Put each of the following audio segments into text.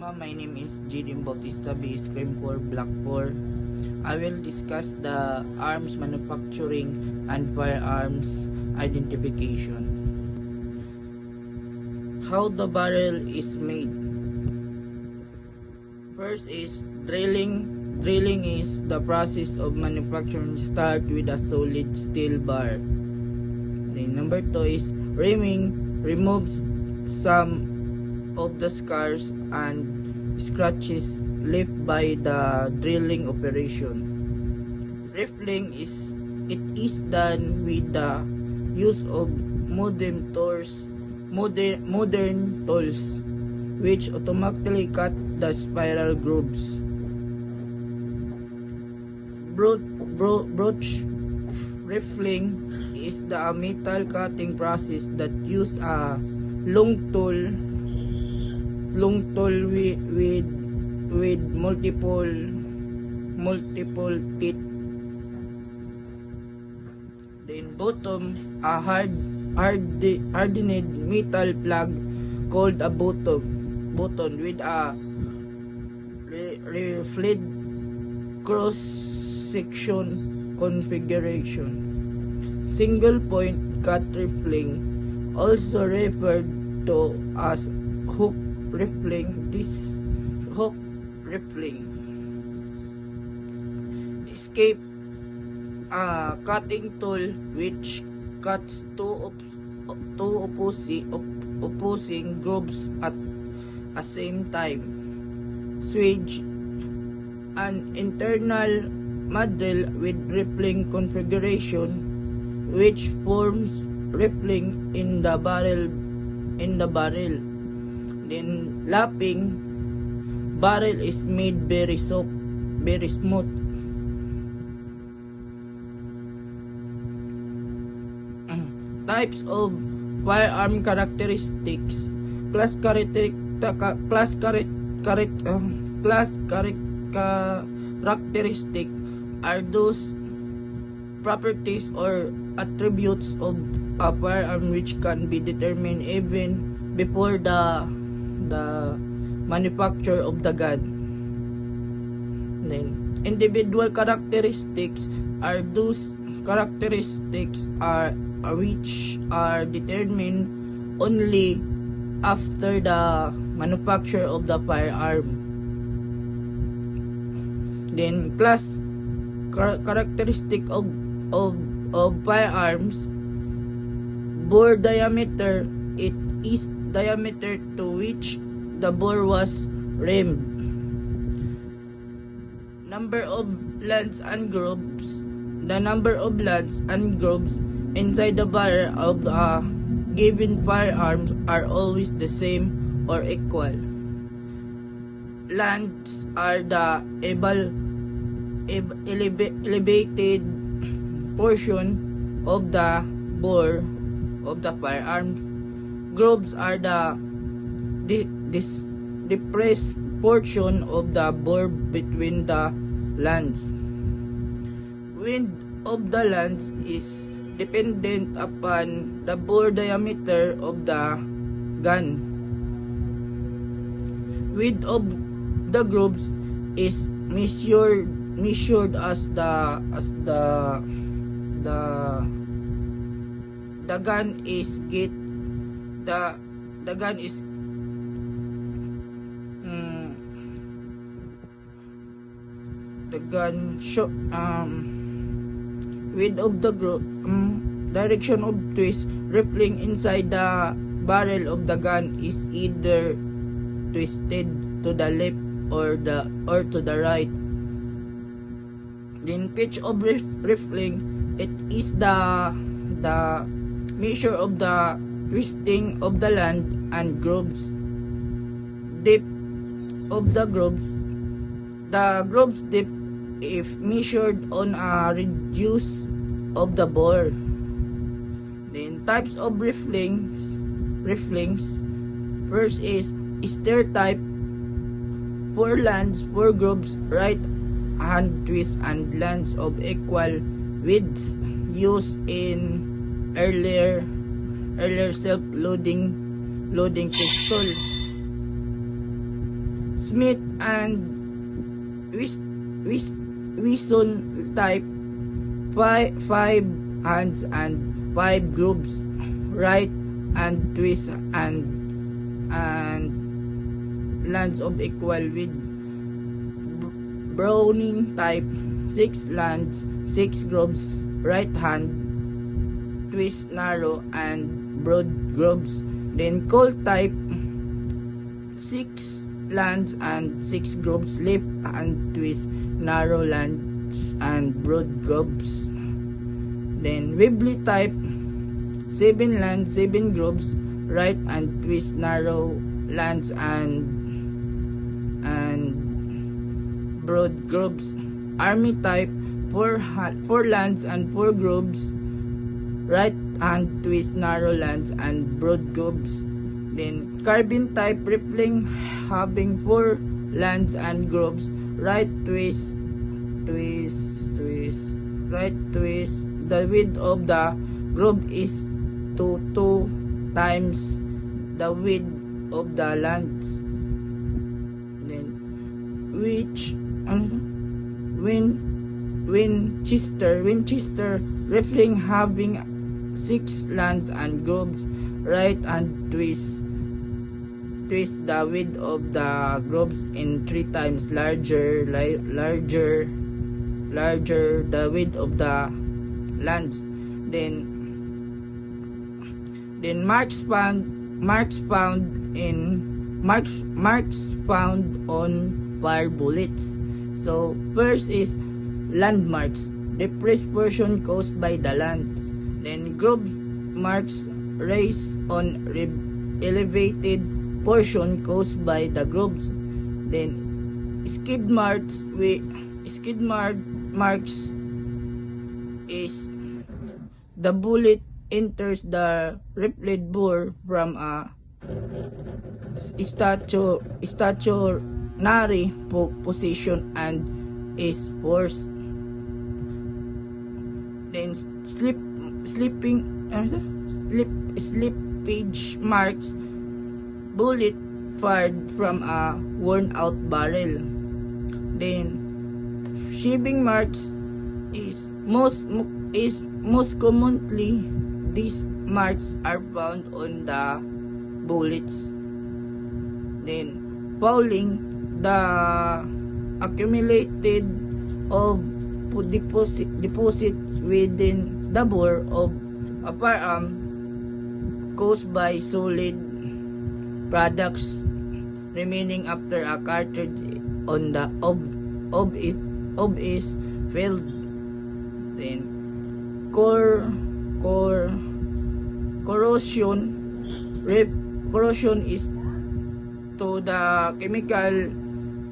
My name is Jidim Bautista B. Scream 4 Black 4. I will discuss the arms manufacturing and firearms identification. How the barrel is made. First is drilling. Drilling is the process of manufacturing start with a solid steel bar. Then number 2 is rimming. Removes some of the scars and scratches left by the drilling operation. Rifling is done with the use of modern tools, which automatically cut the spiral grooves. Broach rifling is the metal cutting process that use a long tool with multiple teeth. Then bottom, a hardened metal plug called a button with a flat cross section configuration. Single point cut rifling, also referred to as hook rifling. This hook rifling escape a cutting tool which cuts two opposing grooves at a same time. Switch an internal mandrel with rifling configuration which forms rifling in the barrel. Then lapping barrel is made very smooth. Types of firearm characteristics. Class characteristic are those properties or attributes of a firearm which can be determined even before the manufacture of the gun. Then individual characteristics are those characteristics which are determined only after the manufacture of the firearm. Then class characteristic of firearms. Bore diameter, it is diameter to which the bore was rimmed. Number of lands and grooves. The number of lands and grooves inside the barrel of a given firearms are always the same or equal. Lands are the elevated portion of the bore of the firearm. Grooves are the depressed portion of the bore between the lands. Width of the lands is dependent upon the bore diameter of the gun. Width of the grooves is measured as the gun is width of the groove, direction of twist rifling inside the barrel of the gun is either twisted to the left or to the right. Then pitch of rifling, it is the measure of the twisting of the land and grooves. Depth of the grooves depth if measured on a radius of the bore. Then types of riflings. First is stair type. 4 lands, 4 grooves, right hand twist and lands of equal widths used in earlier self-loading pistol. Smith and Wesson type 5 hands and 5 grooves, right and twist and lands of equal width. Browning type 6 lands, 6 grooves, right hand twist narrow and broad grooves. Then Cole type 6 lands and 6 grooves, left and twist narrow lands and broad grooves. Then Webley type 7 lands, 7 grooves, right and twist narrow lands and broad grooves. Army type 4 lands and 4 grooves, right hand twist narrow lands and broad grooves. Then Carbine type rippling having 4 lands and grooves, right twist, right twist. The width of the groove is 2 times the width of the lands. Then Winchester rippling having 6 lands and grooves, right and twist the width of the grooves in 3 times larger the width of the lands. Then marks found on fire bullets. So first is landmarks, depressed portion caused by the lands. Then groove marks, raised on elevated portion caused by the grooves. Then skid marks is the bullet enters the rifled bore from a stationary position and is forced. Then slippage marks, bullet fired from a worn out barrel. Then sheathing marks is most commonly these marks are found on the bullets. Then fouling, the accumulated of deposit within the bore of a firearm caused by solid products remaining after a cartridge on the of is filled. Then corrosion is to the chemical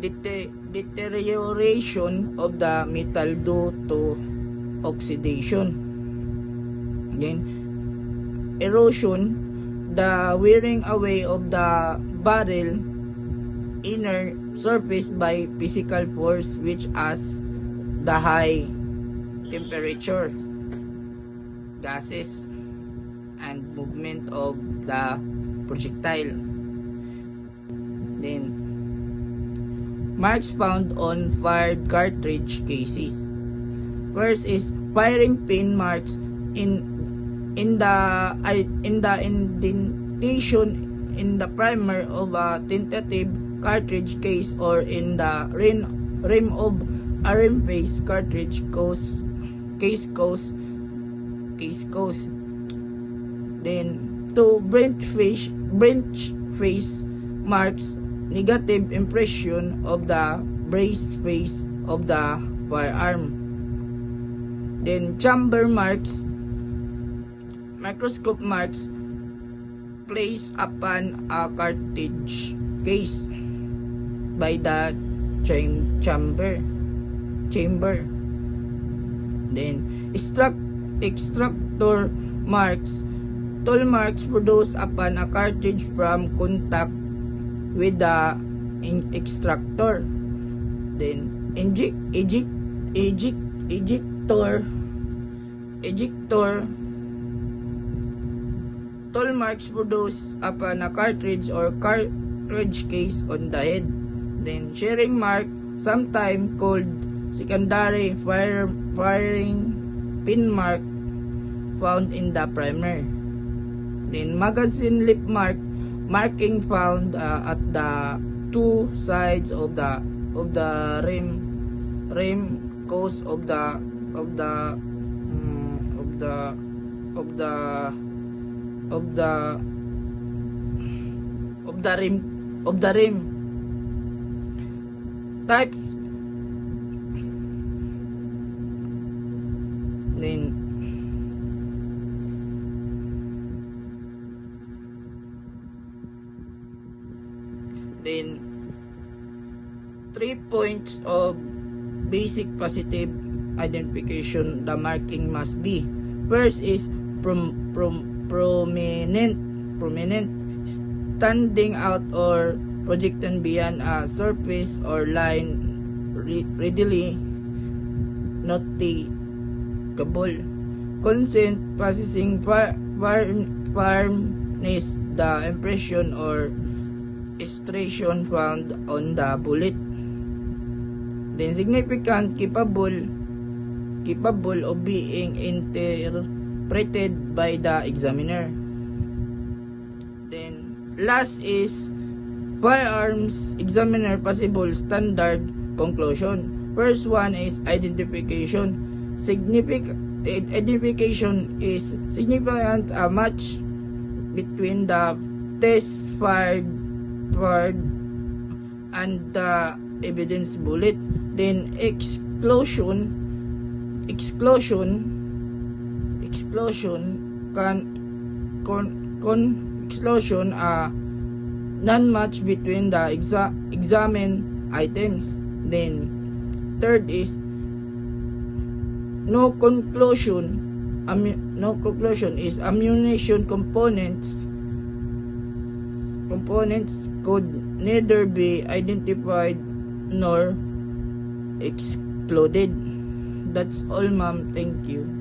deterioration of the metal due to oxidation. Then erosion, the wearing away of the barrel inner surface by physical force, which as the high temperature, gases, and movement of the projectile. Then marks found on fired cartridge cases. First is firing pin marks in the indentation in the primer of a tentative cartridge case or in the rim of a rim face cartridge case. Then two Brent face marks, negative impression of the braced face of the firearm. Then chamber marks, microscope marks placed upon a cartridge case by the chamber. Then extractor marks, tool marks produced upon a cartridge from contact with the extractor. Then ejector tool marks produced upon a cartridge or cartridge case on the head. Then sharing mark, sometimes called secondary firing pin mark, found in the primer. Then magazine lip mark, marking found at the two sides of the rim coast of the rim types. Then 3 points of basic positive identification the marking must be. First is prominent, standing out or projecting beyond a surface or line, readily noticeable. Consent, possessing firmness, the impression or illustration found on the bullet. Then significant, capable of being interpreted by the examiner. Then last is firearms examiner possible standard conclusion. First one is identification. Identification is significant a match between the test fired and the evidence bullet. Then exclusion non-match between the examined items. Then third is no conclusion is ammunition components could neither be identified nor exploded. That's all, ma'am. Thank you.